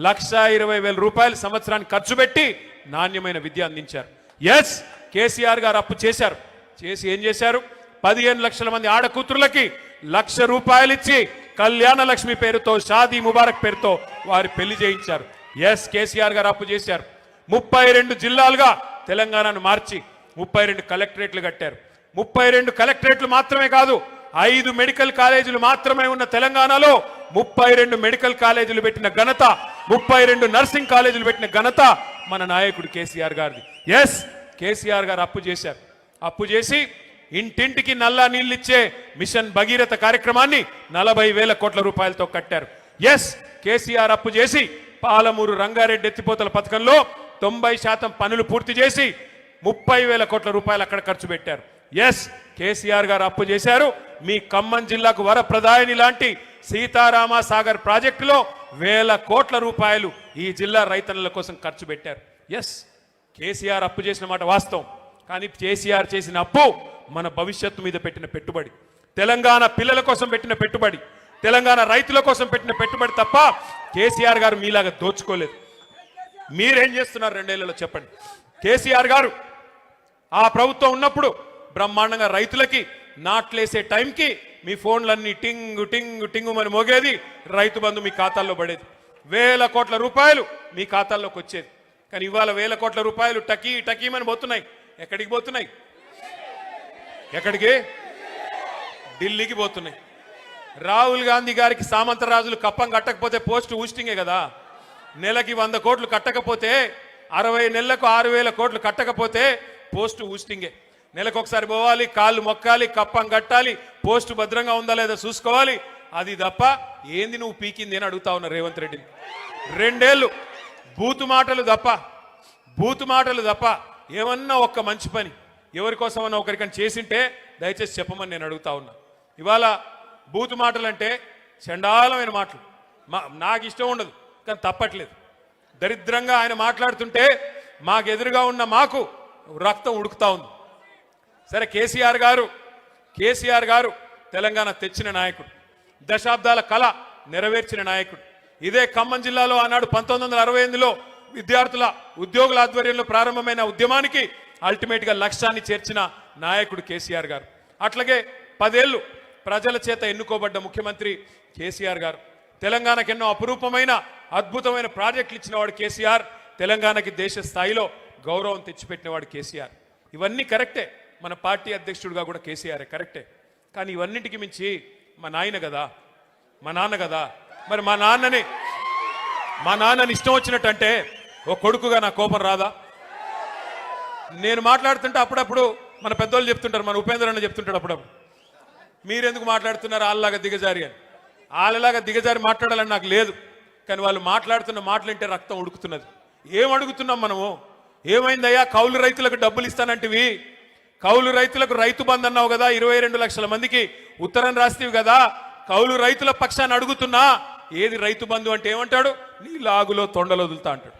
Speaker 1: 1,20,000 రూపాయలు సంవత్సరానికి ఖర్చు పెట్టి నాణ్యమైన విద్య అందించారు. ఎస్ కేసీఆర్ గారు అప్పు చేశారు. చేసి ఏం చేశారు? 15 లక్షల మంది ఆడకూతురులకి 1,00,000 రూపాయలు ఇచ్చి కళ్యాణ లక్ష్మి పేరుతో, షాదీ ముబారక్ పేరుతో వారి పెళ్లి చేయించారు. ఎస్ కేసీఆర్ గారు అప్పు చేశారు. 32 జిల్లాలుగా తెలంగాణను మార్చి 32 కలెక్టరేట్లు కట్టారు. 32 కలెక్టరేట్లు మాత్రమే కాదు, 5 మెడికల్ కాలేజీలు మాత్రమే ఉన్న తెలంగాణలో 32 మెడికల్ కాలేజీలు పెట్టిన ఘనత, 32 నర్సింగ్ కాలేజీలు పెట్టిన ఘనత మన నాయకుడు కేసీఆర్ గారిది. ఎస్ కేసీఆర్ గారు అప్పు చేశారు. అప్పు చేసి ఇంటింటికి నల్లా నీళ్ళిచ్చే మిషన్ భగీరథ కార్యక్రమాన్ని 40,000 కోట్ల రూపాయలతో కట్టారు. ఎస్, కేసీఆర్ అప్పు చేసి పాలమూరు రంగారెడ్డి ఎత్తిపోతల పథకంలో 90% పనులు పూర్తి చేసి 30,000 కోట్ల రూపాయలు అక్కడ ఖర్చు పెట్టారు. ఎస్, కేసీఆర్ గారు అప్పు చేశారు. మీ ఖమ్మం జిల్లాకు వరప్రదాయని లాంటి సీతారామ సాగర్ ప్రాజెక్టులో 1,000 కోట్ల రూపాయలు ఈ జిల్లా రైతన్నల కోసం ఖర్చు పెట్టారు. ఎస్, కేసీఆర్ అప్పు చేసిన మాట వాస్తవం. కానీ కేసీఆర్ చేసిన అప్పు మన భవిష్యత్తు మీద పెట్టిన పెట్టుబడి, తెలంగాణ పిల్లల కోసం పెట్టిన పెట్టుబడి, తెలంగాణ రైతుల కోసం పెట్టిన పెట్టుబడి తప్ప కేసీఆర్ గారు మీలాగా దోచుకోలేదు. మీరేం చేస్తున్నారు 2 ఏళ్లలో చెప్పండి. కేసీఆర్ గారు ఆ ప్రభుత్వం ఉన్నప్పుడు బ్రహ్మాండంగా రైతులకి నాట్లేసే టైంకి మీ ఫోన్లన్నీ టింగు టింగు టింగుమని మోగేది, రైతు బంధు మీ ఖాతాల్లో పడేది, 1,000 కోట్ల రూపాయలు మీ ఖాతాల్లోకి వచ్చేది. కానీ ఇవాళ 1,000 కోట్ల రూపాయలు టకీమని పోతున్నాయి. ఎక్కడికి పోతున్నాయి? ఎక్కడికి? ఢిల్లీకి పోతున్నాయి. రాహుల్ గాంధీ గారికి సామంతరాజులు కప్పం కట్టకపోతే పోస్ట్ ఊస్టింగే కదా. నెలకి 100 కోట్లు కట్టకపోతే, 60 నెలలకు 6,000 కోట్లు కట్టకపోతే పోస్ట్ ఊస్టింగే. నెలకు ఒకసారి పోవాలి, కాళ్ళు మొక్కాలి, కప్పం కట్టాలి, పోస్ట్ భద్రంగా ఉందా లేదా చూసుకోవాలి. అది తప్ప ఏంది నువ్వు పీకింది అని అడుగుతా ఉన్నా రేవంత్ రెడ్డిని. 2 ఏళ్ళు బూతు మాటలు తప్ప ఏమన్నా ఒక్క మంచి పని ఎవరి కోసమన్నా ఒకరికని చేసింటే దయచేసి చెప్పమని నేను అడుగుతా ఉన్నా. ఇవాళ బూతు మాటలు అంటే చండాలమైన మాటలు, నాకు ఇష్టం ఉండదు, కానీ తప్పట్లేదు. దరిద్రంగా ఆయన మాట్లాడుతుంటే మాకు ఎదురుగా ఉన్న మాకు రక్తం ఉడుకుతా ఉంది. సరే, కేసీఆర్ గారు తెలంగాణ తెచ్చిన నాయకుడు, దశాబ్దాల కళ నెరవేర్చిన నాయకుడు. ఇదే ఖమ్మం జిల్లాలో ఆనాడు 1968లో విద్యార్థుల ఉద్యోగుల ఆధ్వర్యంలో ప్రారంభమైన ఉద్యమానికి అల్టిమేట్ గా లక్ష్యాన్ని చేర్చిన నాయకుడు కేసీఆర్ గారు. అట్లాగే 10 ఏళ్లు ప్రజల చేత ఎన్నుకోబడ్డ ముఖ్యమంత్రి కేసీఆర్ గారు. తెలంగాణకు ఎన్నో అపురూపమైన అద్భుతమైన ప్రాజెక్టులు ఇచ్చినవాడు కేసీఆర్. తెలంగాణకి దేశ స్థాయిలో గౌరవం తెచ్చిపెట్టినవాడు కేసీఆర్. ఇవన్నీ కరెక్టే, మన పార్టీ అధ్యక్షుడిగా కూడా కేసీఆర్ కరెక్టే. కానీ ఇవన్నిటికి మించి మా నాన్న కదా. మరి మా నాన్నని ఇష్టం వచ్చినట్టు అంటే ఓ కొడుకుగా నా కోపం రాదా? నేను మాట్లాడుతుంటే అప్పుడప్పుడు మన పెద్దోళ్ళు చెప్తుంటారు, మన ఉపేంద్ర అన్న చెప్తుంటాడు అప్పుడప్పుడు, మీరెందుకు మాట్లాడుతున్నారు వాళ్ళలాగా దిగజారి అని. వాళ్ళలాగా దిగజారి మాట్లాడాలని నాకు లేదు, కానీ వాళ్ళు మాట్లాడుతున్న మాటలంటే రక్తం ఉడుకుతున్నది. ఏం అడుగుతున్నాం మనము? ఏమైందయ్యా, కౌలు రైతులకు డబ్బులు ఇస్తానంటివి, కౌలు రైతులకు రైతు బంధు అన్నావు కదా, 22 లక్షల మందికి ఉత్తరం రాస్తేవి కదా, కౌలు రైతుల పక్షాన్ని అడుగుతున్నా, ఏది రైతు బంధు అంటే ఏమంటాడు? నీ లాగులో తొండలు వదులుతా అంటాడు.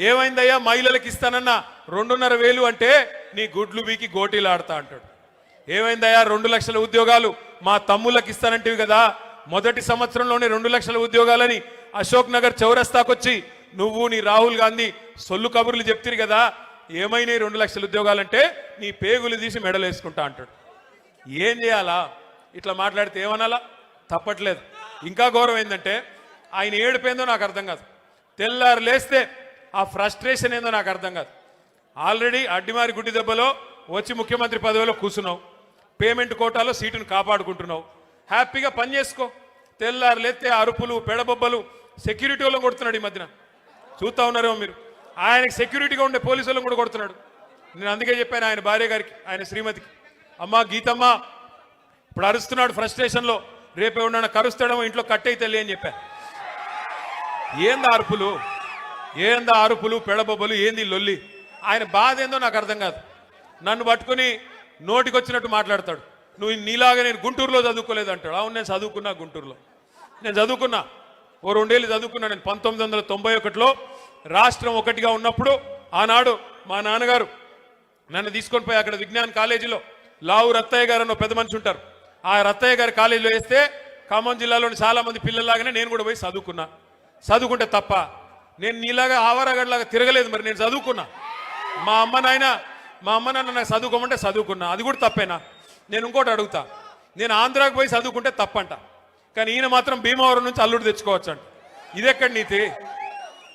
Speaker 1: ఏమైందయ్యా, మహిళలకు ఇస్తానన్నా 2,500 అంటే నీ గుడ్లు బీకి గోటీలు ఆడతా అంటాడు. ఏమైందయ్యా, 2 లక్షల ఉద్యోగాలు మా తమ్ముళ్ళకి ఇస్తానంటివి కదా, మొదటి సంవత్సరంలోనే 2 లక్షల ఉద్యోగాలని అశోక్ నగర్ చౌరస్తాకొచ్చి నువ్వు నీ రాహుల్ గాంధీ సొల్లు కబుర్లు చెప్తిరి కదా, ఏమైనాయి 2 లక్షల ఉద్యోగాలంటే నీ పేగులు తీసి మెడలు వేసుకుంటా అంటాడు. ఏం చేయాలా? ఇట్లా మాట్లాడితే ఏమనాలా? తప్పట్లేదు. ఇంకా గౌరవం ఏంటంటే ఆయన ఏడుపోయిందో నాకు అర్థం కాదు, తెల్లారు లేస్తే ఆ ఫ్రస్ట్రేషన్ ఏందో నాకు అర్థం కాదు. ఆల్రెడీ అడ్డిమారి గుడ్డి దెబ్బలో వచ్చి ముఖ్యమంత్రి పదవిలో కూర్చున్నావు, పేమెంట్ కోటాలో సీటును కాపాడుకుంటున్నావు, హ్యాపీగా పని చేసుకో. తెల్లారు లేస్తే అరుపులు పెడబొబ్బలు, సెక్యూరిటీ వాళ్ళని కొడుతున్నాడు. ఈ మధ్యన చూస్తూ ఉన్నారేమో మీరు, ఆయనకి సెక్యూరిటీగా ఉండే పోలీసు వాళ్ళని కూడా కొడుతున్నాడు. నేను అందుకే చెప్పాను ఆయన భార్య గారికి, ఆయన శ్రీమతికి, అమ్మా గీతమ్మ ఇప్పుడు అరుస్తున్నాడు ఫ్రస్ట్రేషన్లో, రేపే ఉన్న కరుస్తాడేమో, ఇంట్లో కట్టయి తల్లి అని చెప్పాను. ఏందా అరుపులు పెడబొబ్బలు, ఏంది లొల్లి? ఆయన బాధ ఏందో నాకు అర్థం కాదు. నన్ను పట్టుకుని నోటికొచ్చినట్టు మాట్లాడతాడు. నువ్వు నీలాగా నేను గుంటూరులో చదువుకోలేదు అంటాడు. అవును, నేను చదువుకున్నా గుంటూరులో, నేను చదువుకున్నా, ఓ 2 ఏళ్ళు చదువుకున్నా. నేను 1991లో రాష్ట్రం ఒకటిగా ఉన్నప్పుడు ఆనాడు మా నాన్నగారు నన్ను తీసుకొని పోయి అక్కడ విజ్ఞాన్ కాలేజీలో లావు రత్తయ్య గారు అన్న పెద్ద మనిషి ఉంటారు, ఆ రత్తయ్య గారి కాలేజీలో వేస్తే ఖమ్మం జిల్లాలోని చాలా మంది పిల్లల్లాగానే నేను కూడా పోయి చదువుకుంటే తప్ప నేను నీలాగా ఆవారగడ్లాగా తిరగలేదు. మరి నేను చదువుకున్నా, మా అమ్మ నాన్న నాకు చదువుకోమంటే చదువుకున్నా, అది కూడా తప్పేనా? నేను ఇంకోటి అడుగుతా, నేను ఆంధ్రాకి పోయి చదువుకుంటే తప్పంట, కానీ ఈయన మాత్రం భీమవరం నుంచి అల్లుడు తెచ్చుకోవచ్చు అంట. ఇదెక్కడ నీతి?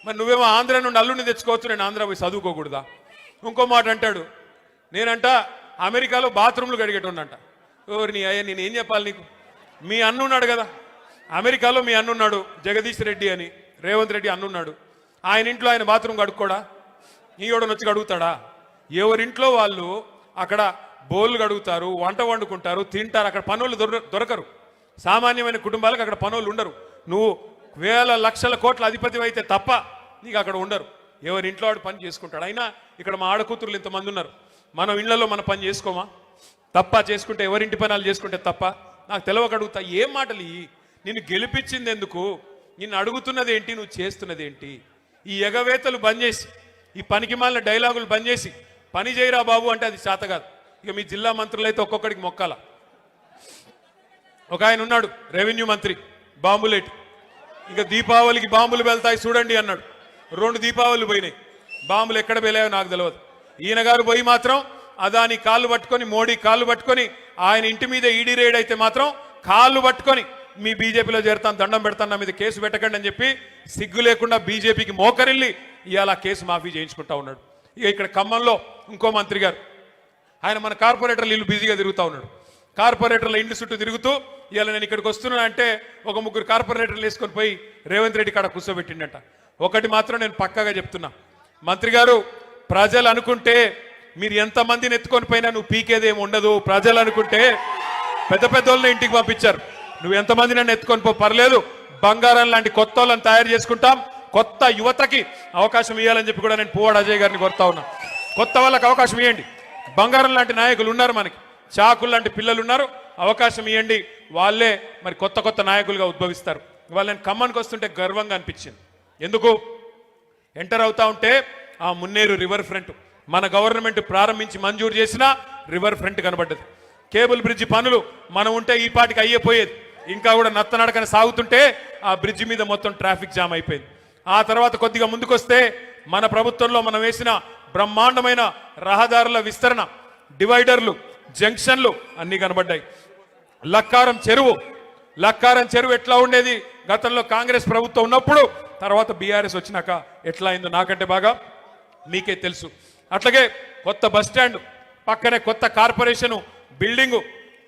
Speaker 1: మరి నువ్వేమో ఆంధ్ర నుండి అల్లుడిని తెచ్చుకోవచ్చు, నేను ఆంధ్ర పోయి చదువుకోకూడదా? ఇంకో మాట అంటాడు, నేనంట అమెరికాలో బాత్రూమ్లు కడిగేటోనంట. ఎవరిని అయ్యా, నేను ఏం చెప్పాలి నీకు? మీ అన్నున్నాడు కదా అమెరికాలో, మీ అన్నున్నాడు జగదీష్ రెడ్డి అని, రేవంత్ రెడ్డి అన్నున్నాడు. ఆయన ఇంట్లో ఆయన బాత్రూమ్ కడుక్కోడా? ఈయోడని వచ్చి కడుగుతాడా? ఎవరింట్లో వాళ్ళు అక్కడ బోళ్ళు కడుగుతారు, వంట వండుకుంటారు, తింటారు. అక్కడ పనులు దొరకరు. సామాన్యమైన కుటుంబాలకు అక్కడ పనులు ఉండరు. నువ్వు వేల లక్షల కోట్ల అధిపతి అయితే తప్ప నీకు అక్కడ ఉండరు. ఎవరి ఇంట్లో వాడు పని చేసుకుంటాడు. అయినా ఇక్కడ మా ఆడకూతురులు ఇంతమంది ఉన్నారు. మనం ఇళ్లలో మన పని చేసుకోమా? తప్ప చేసుకుంటే ఎవరింటి పనులు చేసుకుంటే తప్ప? నాకు తెలవకడుగుతా. ఏం మాటలు? నిన్ను గెలిపించింది ఎందుకు? నిన్ను అడుగుతున్నది ఏంటి? నువ్వు చేస్తున్నది ఏంటి? ఈ ఎగవేతలు బంద్ చేసి, ఈ పనికి మాలిన డైలాగులు బంద్ చేసి పని చేయరా బాబు అంటే అది చేత కాదు. ఇక మీ జిల్లా మంత్రులు అయితే ఒక్కొక్కడికి మొక్కాల. ఒక ఆయన ఉన్నాడు రెవెన్యూ మంత్రి, బాంబులేటి. ఇక దీపావళికి బాంబులు వెళ్తాయి చూడండి అన్నాడు. 2 దీపావళిలు పోయినాయి. బాంబులు ఎక్కడ వెళ్ళాయో నాకు తెలియదు. ఈయన గారు పోయి మాత్రం అదాని కాళ్ళు పట్టుకొని, మోడీ కాళ్ళు పట్టుకొని, ఆయన ఇంటి మీద ఈడీ రేడ్ అయితే మాత్రం కాళ్ళు పట్టుకొని మీ బీజేపీలో చేరుతాను, దండం పెడతాను, నా మీద కేసు పెట్టకండి అని చెప్పి సిగ్గు లేకుండా బీజేపీకి మోకరిల్లి ఇవాళ కేసు మాఫీ చేయించుకుంటా ఉన్నాడు. ఇక ఇక్కడ ఖమ్మంలో ఇంకో మంత్రి గారు, ఆయన మన కార్పొరేటర్లు ఇల్లు బిజీగా తిరుగుతూ ఉన్నాడు. కార్పొరేటర్ల ఇంటి చుట్టూ తిరుగుతూ ఇవాళ నేను ఇక్కడికి వస్తున్నా అంటే ఒక 3 కార్పొరేటర్లు వేసుకొని పోయి రేవంత్ రెడ్డి కాడ కూర్చోబెట్టిండట. ఒకటి మాత్రం నేను పక్కాగా చెప్తున్నా, మంత్రి గారు, ప్రజలు అనుకుంటే మీరు ఎంతమందిని ఎత్తుకొని పోయినా నువ్వు పీకేదేమి ఉండదు. ప్రజలు అనుకుంటే పెద్ద పెద్ద వాళ్ళని ఇంటికి పంపించారు. నువ్వు ఎంతమంది నన్ను ఎత్తుకొని పో, పర్లేదు. బంగారం లాంటి కొత్త వాళ్ళని తయారు చేసుకుంటాం. కొత్త యువతకి అవకాశం ఇవ్వాలని చెప్పి కూడా నేను పువ్వాడ అజయ్ గారిని కోరుతా ఉన్నా. కొత్త వాళ్ళకి అవకాశం ఇవ్వండి. బంగారం లాంటి నాయకులు ఉన్నారు, మనకి చాకులు లాంటి పిల్లలు ఉన్నారు. అవకాశం ఇవ్వండి. వాళ్ళే మరి కొత్త కొత్త నాయకులుగా ఉద్భవిస్తారు. ఇవాళ నేను ఖమ్మానికి వస్తుంటే గర్వంగా అనిపించింది. ఎందుకు? ఎంటర్ అవుతా ఉంటే ఆ మున్నేరు రివర్ ఫ్రంట్ మన గవర్నమెంట్ ప్రారంభించి మంజూరు చేసిన రివర్ ఫ్రంట్ కనబడ్డది. కేబుల్ బ్రిడ్జి పనులు మనం ఉంటే ఈ పాటికి అయ్యేపోయేది. ఇంకా కూడా నత్తనడకన సాగుతుంటే ఆ బ్రిడ్జి మీద మొత్తం ట్రాఫిక్ జామ్ అయిపోయింది. ఆ తర్వాత కొద్దిగా ముందుకొస్తే మన ప్రభుత్వంలో మనం వేసిన బ్రహ్మాండమైన రహదారుల విస్తరణ, డివైడర్లు, జంక్షన్లు అన్నీ కనబడ్డాయి. లక్కారం చెరువు ఎట్లా ఉండేది గతంలో కాంగ్రెస్ ప్రభుత్వం ఉన్నప్పుడు, తర్వాత బీఆర్ఎస్ వచ్చినాక ఎట్లా అయిందో నాకంటే బాగా మీకే తెలుసు. అట్లాగే కొత్త బస్ స్టాండ్ పక్కనే కొత్త కార్పొరేషను బిల్డింగు,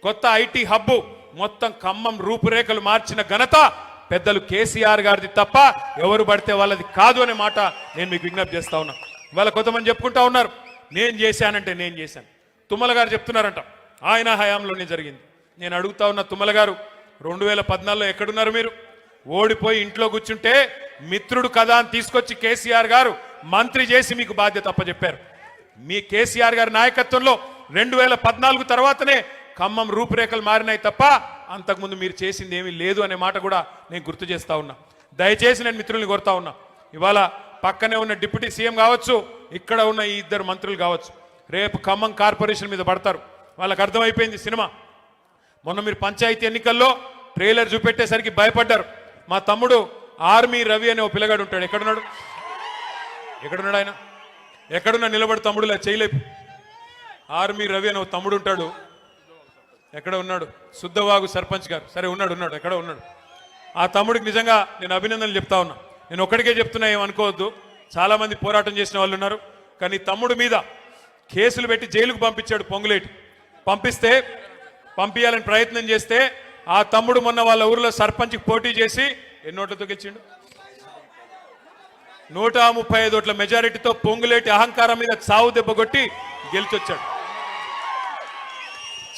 Speaker 1: కొత్త ఐటీ హబ్బు, మొత్తం ఖమ్మం రూపురేఖలు మార్చిన ఘనత పెద్దలు కేసీఆర్ గారిది తప్ప ఎవరు పడితే వాళ్ళది కాదు అనే మాట నేను మీకు విజ్ఞప్తి చేస్తా ఉన్నా. వాళ్ళ కొంతమంది చెప్పుకుంటా ఉన్నారు, నేను చేశానంటే నేను చేశాను. తుమ్మల గారు చెప్తున్నారంట ఆయన హయాంలోనే జరిగింది. నేను అడుగుతా ఉన్న తుమ్మల గారు, 2014లో ఎక్కడున్నారు మీరు? ఓడిపోయి ఇంట్లో కూర్చుంటే మిత్రుడు కదా అని తీసుకొచ్చి కేసీఆర్ గారు మంత్రి చేసి మీకు బాధ్యత అప్పచెప్పారు. మీ కేసీఆర్ గారి నాయకత్వంలో 2014 తర్వాతనే ఖమ్మం రూపురేఖలు మారినాయి తప్ప అంతకుముందు మీరు చేసింది ఏమీ లేదు అనే మాట కూడా నేను గుర్తు చేస్తా ఉన్నా. దయచేసి నేను మిత్రుల్ని కోరుతా ఉన్నా, ఇవాళ పక్కనే ఉన్న డిప్యూటీ సీఎం కావచ్చు, ఇక్కడ ఉన్న ఈ 2 మంత్రులు కావచ్చు, రేపు ఖమ్మం కార్పొరేషన్ మీద పడతారు. వాళ్ళకి అర్థమైపోయింది సినిమా. మొన్న మీరు పంచాయతీ ఎన్నికల్లో ట్రైలర్ చూపెట్టేసరికి భయపడ్డారు. మా తమ్ముడు ఆర్మీ రవి అనే ఓ పిల్లగాడు ఉంటాడు. ఎక్కడున్నాడు ఆయన? ఎక్కడున్నా నిలబడి తమ్ముడులా చేయలేపు. ఆర్మీ రవి అనే ఓ తమ్ముడు ఉంటాడు. ఎక్కడ ఉన్నాడు? శుద్ధవాగు సర్పంచ్ గారు. సరే ఉన్నాడు, ఎక్కడ ఉన్నాడు? ఆ తమ్ముడికి నిజంగా నేను అభినందనలు చెప్తా ఉన్నా. నేను ఒక్కడికే చెప్తున్నా, ఏమనుకోవద్దు, చాలా మంది పోరాటం చేసిన వాళ్ళు ఉన్నారు. కానీ తమ్ముడు మీద కేసులు పెట్టి జైలుకు పంపించాడు పొంగులేటి. పంపించాలని ప్రయత్నం చేస్తే ఆ తమ్ముడు మొన్న వాళ్ళ ఊరిలో సర్పంచ్కి పోటీ చేసి ఎన్ని ఓట్లతో గెలిచిండు? 135 ఓట్ల మెజారిటీతో పొంగులేటి అహంకారం మీద సావు దెబ్బ కొట్టి గెలిచొచ్చాడు.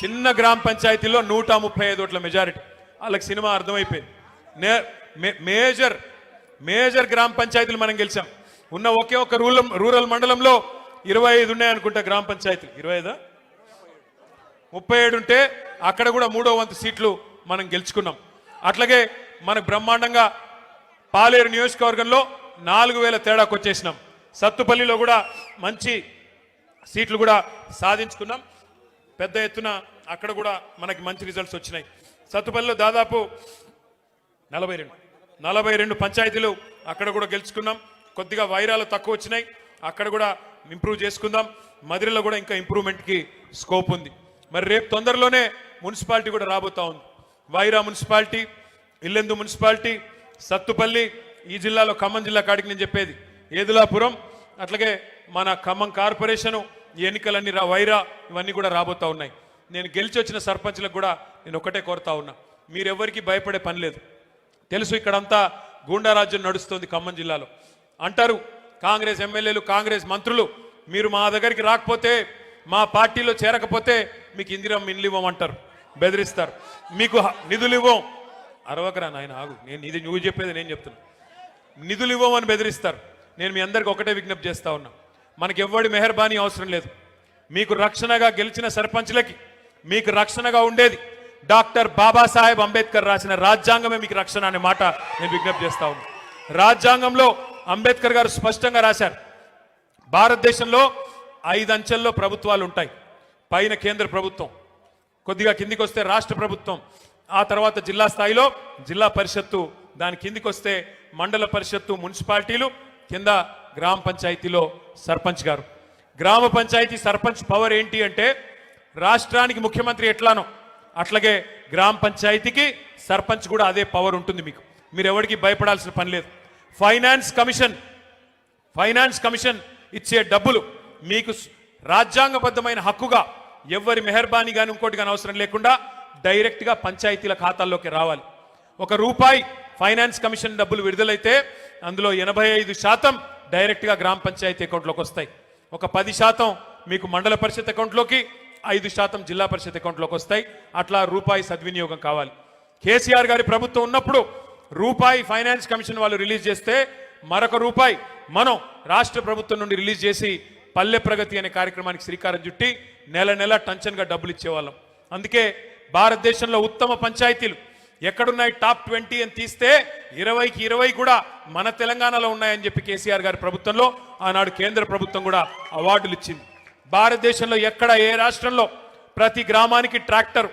Speaker 1: చిన్న గ్రామ పంచాయతీలో 135 ఓట్ల మెజారిటీ. వాళ్ళకి సినిమా అర్థమైపోయింది. మేజర్ గ్రామ పంచాయతీలు మనం గెలిచాం. ఉన్న ఒకే ఒక రూరల్ మండలంలో 25 ఉన్నాయనుకుంటా గ్రామ పంచాయతీలు. 25 37 ఉంటే అక్కడ కూడా 3వ వంతు సీట్లు మనం గెలుచుకున్నాం. అట్లాగే మనకు బ్రహ్మాండంగా పాలేరు నియోజకవర్గంలో 4000 తేడాకు వచ్చేసినాం. సత్తుపల్లిలో కూడా మంచి సీట్లు కూడా సాధించుకున్నాం. పెద్ద ఎత్తున అక్కడ కూడా మనకి మంచి రిజల్ట్స్ వచ్చినాయి. సత్తుపల్లిలో దాదాపు 42 పంచాయతీలు అక్కడ కూడా గెలుచుకున్నాం. కొద్దిగా వైరాలు తక్కువ వచ్చినాయి, అక్కడ కూడా ఇంప్రూవ్ చేసుకుందాం. మదిరిలో కూడా ఇంకా ఇంప్రూవ్మెంట్కి స్కోప్ ఉంది. మరి రేపు తొందరలోనే మున్సిపాలిటీ కూడా రాబోతా ఉంది. వైరా మున్సిపాలిటీ, ఇల్లెందు మున్సిపాలిటీ, సత్తుపల్లి, ఈ జిల్లాలో ఖమ్మం జిల్లా కాడికి నేను చెప్పేది ఏదులాపురం, అట్లాగే మన ఖమ్మం కార్పొరేషను, ఈ ఎన్నికలన్నీ వైరా, ఇవన్నీ కూడా రాబోతా ఉన్నాయి. నేను గెలిచి వచ్చిన సర్పంచ్లకు కూడా నేను ఒకటే కోరుతా ఉన్నా, మీరెవ్వరికి భయపడే పని లేదు. తెలుసు ఇక్కడంతా గూండారాజ్యం నడుస్తుంది ఖమ్మం జిల్లాలో. అంటారు కాంగ్రెస్ ఎమ్మెల్యేలు, కాంగ్రెస్ మంత్రులు, మీరు మా దగ్గరికి రాకపోతే మా పార్టీలో చేరకపోతే మీకు ఇందిరమ్మ ఇండ్లు ఇవ్వమంటారు, బెదిరిస్తారు. మీకు నిధులు ఇవ్వం, అరవకరా నాయన ఆగు, నేను ఇది నువ్వు చెప్పేది నేను చెప్తున్నా. నిధులు ఇవ్వమని బెదిరిస్తారు. నేను మీ అందరికి ఒకటే విజ్ఞప్తి చేస్తా ఉన్నా, మనకి ఎవ్వడి మెహర్బానీ అవసరం లేదు. మీకు రక్షణగా గెలిచిన సర్పంచ్లకి మీకు రక్షణగా ఉండేది డాక్టర్ బాబాసాహెబ్ అంబేద్కర్ రాసిన రాజ్యాంగమే మీకు రక్షణ అనే మాట నేను విజ్ఞప్తి చేస్తా ఉన్నా. రాజ్యాంగంలో అంబేద్కర్ గారు స్పష్టంగా రాశారు, భారతదేశంలో 5 అంచెల్లో ప్రభుత్వాలు ఉంటాయి. పైన కేంద్ర ప్రభుత్వం, కొద్దిగా కిందికి వస్తే రాష్ట్ర ప్రభుత్వం, ఆ తర్వాత జిల్లా స్థాయిలో జిల్లా పరిషత్తు, దాని కిందికి వస్తే మండల పరిషత్తు, మున్సిపాలిటీలు, కింద గ్రామ పంచాయతీలో సర్పంచ్ గారు. గ్రామ పంచాయతీ సర్పంచ్ పవర్ ఏంటి అంటే రాష్ట్రానికి ముఖ్యమంత్రి ఎట్లానో అట్లాగే గ్రామ పంచాయతీకి సర్పంచ్ కూడా అదే పవర్ ఉంటుంది. మీకు మీరు ఎవరికి భయపడాల్సిన పని లేదు. ఫైనాన్స్ కమిషన్ ఇచ్చే డబ్బులు మీకు రాజ్యాంగబద్ధమైన హక్కుగా ఎవరి మెహర్బానీ కానీ ఇంకోటి కానీ అవసరం లేకుండా డైరెక్ట్గా పంచాయతీల ఖాతాల్లోకి రావాలి. ₹1 ఫైనాన్స్ కమిషన్ డబ్బులు విడుదలైతే అందులో 85% డైరెక్ట్గా గ్రామ పంచాయతీ అకౌంట్లోకి వస్తాయి. ఒక 10% మీకు మండల పరిషత్ అకౌంట్లోకి, 5% జిల్లా పరిషత్ అకౌంట్లోకి వస్తాయి. అట్లా ₹1 సద్వినియోగం కావాలి. కేసీఆర్ గారి ప్రభుత్వం ఉన్నప్పుడు ₹1 ఫైనాన్స్ కమిషన్ వాళ్ళు రిలీజ్ చేస్తే మరొక ₹1 మనం రాష్ట్ర ప్రభుత్వం నుండి రిలీజ్ చేసి పల్లె ప్రగతి అనే కార్యక్రమానికి శ్రీకారం చుట్టి నెల నెల టంచన్గా డబ్బులు ఇచ్చేవాళ్ళం. అందుకే భారతదేశంలో ఉత్తమ పంచాయతీలు ఎక్కడున్నాయి టాప్ 20 అని తీస్తే 20కి 20 కూడా మన తెలంగాణలో ఉన్నాయని చెప్పి కేసీఆర్ గారి ప్రభుత్వంలో ఆనాడు కేంద్ర ప్రభుత్వం కూడా అవార్డులు ఇచ్చింది. భారతదేశంలో ఎక్కడ ఏ రాష్ట్రంలో ప్రతి గ్రామానికి ట్రాక్టరు,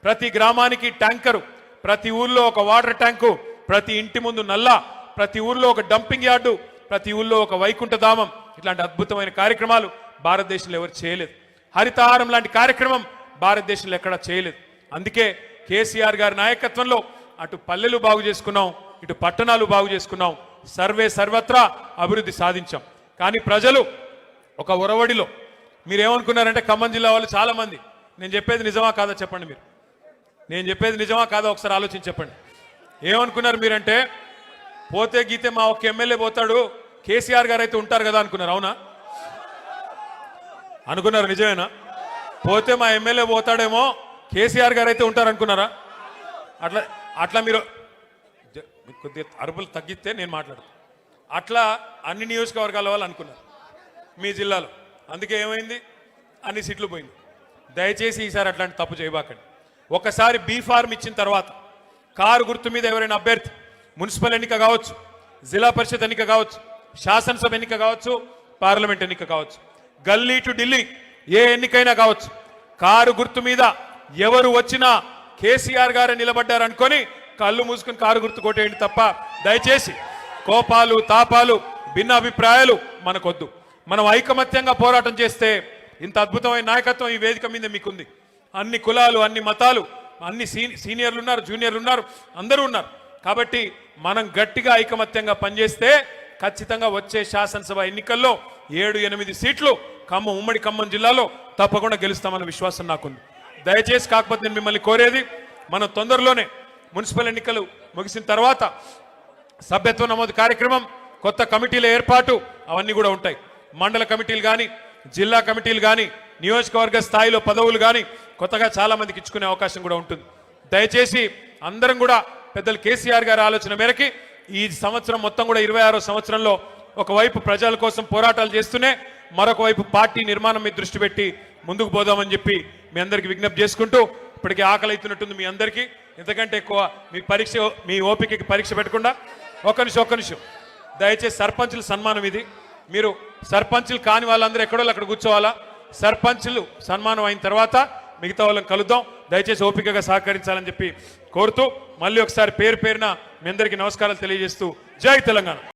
Speaker 1: ప్రతి గ్రామానికి ట్యాంకరు, ప్రతి ఊర్లో ఒక వాటర్ ట్యాంకు, ప్రతి ఇంటి ముందు నల్ల, ప్రతి ఊర్లో ఒక డంపింగ్ యార్డు, ప్రతి ఊర్లో ఒక వైకుంఠధామం, ఇట్లాంటి అద్భుతమైన కార్యక్రమాలు భారతదేశంలో ఎవరు చేయలేదు. హరితహారం లాంటి కార్యక్రమం భారతదేశంలో ఎక్కడా చేయలేదు. అందుకే కేసీఆర్ గారి నాయకత్వంలో అటు పల్లెలు బాగు చేసుకున్నాం, ఇటు పట్టణాలు బాగు చేసుకున్నాం, సర్వత్రా అభివృద్ధి సాధించాం. కానీ ప్రజలు ఒక ఒరవడిలో మీరేమనుకున్నారంటే ఖమ్మం జిల్లా వాళ్ళు చాలా మంది, నేను చెప్పేది నిజమా కాదా చెప్పండి, మీరు నేను చెప్పేది నిజమా కాదా ఒకసారి ఆలోచించి చెప్పండి. ఏమనుకున్నారు మీరంటే పోతే గీతే మా ఒక్క ఎమ్మెల్యే పోతాడు, కేసీఆర్ గారు అయితే ఉంటారు కదా అనుకున్నారు. అవునా అనుకున్నారు? నిజమేనా? పోతే మా ఎమ్మెల్యే పోతాడేమో, కేసీఆర్ గారు అయితే ఉంటారు అనుకున్నారా? అట్లా మీరు కొద్దిగా అరుపులు తగ్గిస్తే నేను మాట్లాడతాను. అట్లా అన్ని నియోజకవర్గాల వాళ్ళు అనుకున్నారు మీ జిల్లాలో. అందుకే ఏమైంది, అన్ని సీట్లు పోయింది. దయచేసి ఈసారి అట్లాంటి తప్పు చేయబాకండి. ఒకసారి బీ ఫార్మ్ ఇచ్చిన తర్వాత కారు గుర్తు మీద ఎవరైనా అభ్యర్థి మున్సిపల్ ఎన్నిక కావచ్చు, జిల్లా పరిషత్ ఎన్నిక కావచ్చు, శాసనసభ ఎన్నిక కావచ్చు, పార్లమెంట్ ఎన్నిక కావచ్చు, గల్లీ టు ఢిల్లీ ఏ ఎన్నికైనా కావచ్చు, కారు గుర్తు మీద ఎవరు వచ్చినా కేసీఆర్ గారు నిలబడ్డారనుకొని కళ్ళు మూసుకుని కారు గుర్తు కొట్టేయండి తప్ప దయచేసి కోపాలు, తాపాలు, భిన్న అభిప్రాయాలు మనకొద్దు. మనం ఐకమత్యంగా పోరాటం చేస్తే ఇంత అద్భుతమైన నాయకత్వం ఈ వేదిక మీద మీకుంది. అన్ని కులాలు, అన్ని మతాలు, అన్ని సీనియర్లు ఉన్నారు, జూనియర్లు ఉన్నారు, అందరూ ఉన్నారు. కాబట్టి మనం గట్టిగా ఐకమత్యంగా పనిచేస్తే ఖచ్చితంగా వచ్చే శాసనసభ ఎన్నికల్లో 7-8 సీట్లు ఉమ్మడి ఖమ్మం జిల్లాలో తప్పకుండా గెలుస్తామన్న విశ్వాసం నాకుంది. దయచేసి కాకపోతే నేను మిమ్మల్ని కోరేది, మనం తొందరలోనే మున్సిపల్ ఎన్నికలు ముగిసిన తర్వాత సభ్యత్వ నమోదు కార్యక్రమం, కొత్త కమిటీల ఏర్పాటు, అవన్నీ కూడా ఉంటాయి. మండల కమిటీలు కానీ, జిల్లా కమిటీలు కానీ, నియోజకవర్గ స్థాయిలో పదవులు కానీ కొత్తగా చాలా మందికి ఇచ్చుకునే అవకాశం కూడా ఉంటుంది. దయచేసి అందరం కూడా పెద్దలు కేసీఆర్ గారి ఆలోచన మేరకి ఈ సంవత్సరం మొత్తం కూడా 26వ సంవత్సరంలో ఒకవైపు ప్రజల కోసం పోరాటాలు చేస్తూనే మరొక వైపు పార్టీ నిర్మాణం మీద దృష్టి పెట్టి ముందుకు పోదామని చెప్పి మీ అందరికీ విజ్ఞప్తి చేసుకుంటూ, ఇప్పటికే ఆకలి అవుతున్నట్టుంది మీ అందరికీ, ఎంతకంటే ఎక్కువ మీ ఓపికకి పరీక్ష పెట్టకుండా ఒక్క నిమిషం దయచేసి సర్పంచుల సన్మానం ఇది. మీరు సర్పంచులు కాని వాళ్ళందరూ ఎక్కడో అక్కడ కూర్చోవాలా. సర్పంచులు సన్మానం అయిన తర్వాత మిగతా వాళ్ళని కలుద్దాం. దయచేసి ఓపికగా సహకరించాలని చెప్పి కోరుతూ మళ్ళీ ఒకసారి పేరున మీ అందరికీ నమస్కారాలు తెలియజేస్తూ జై తెలంగాణ.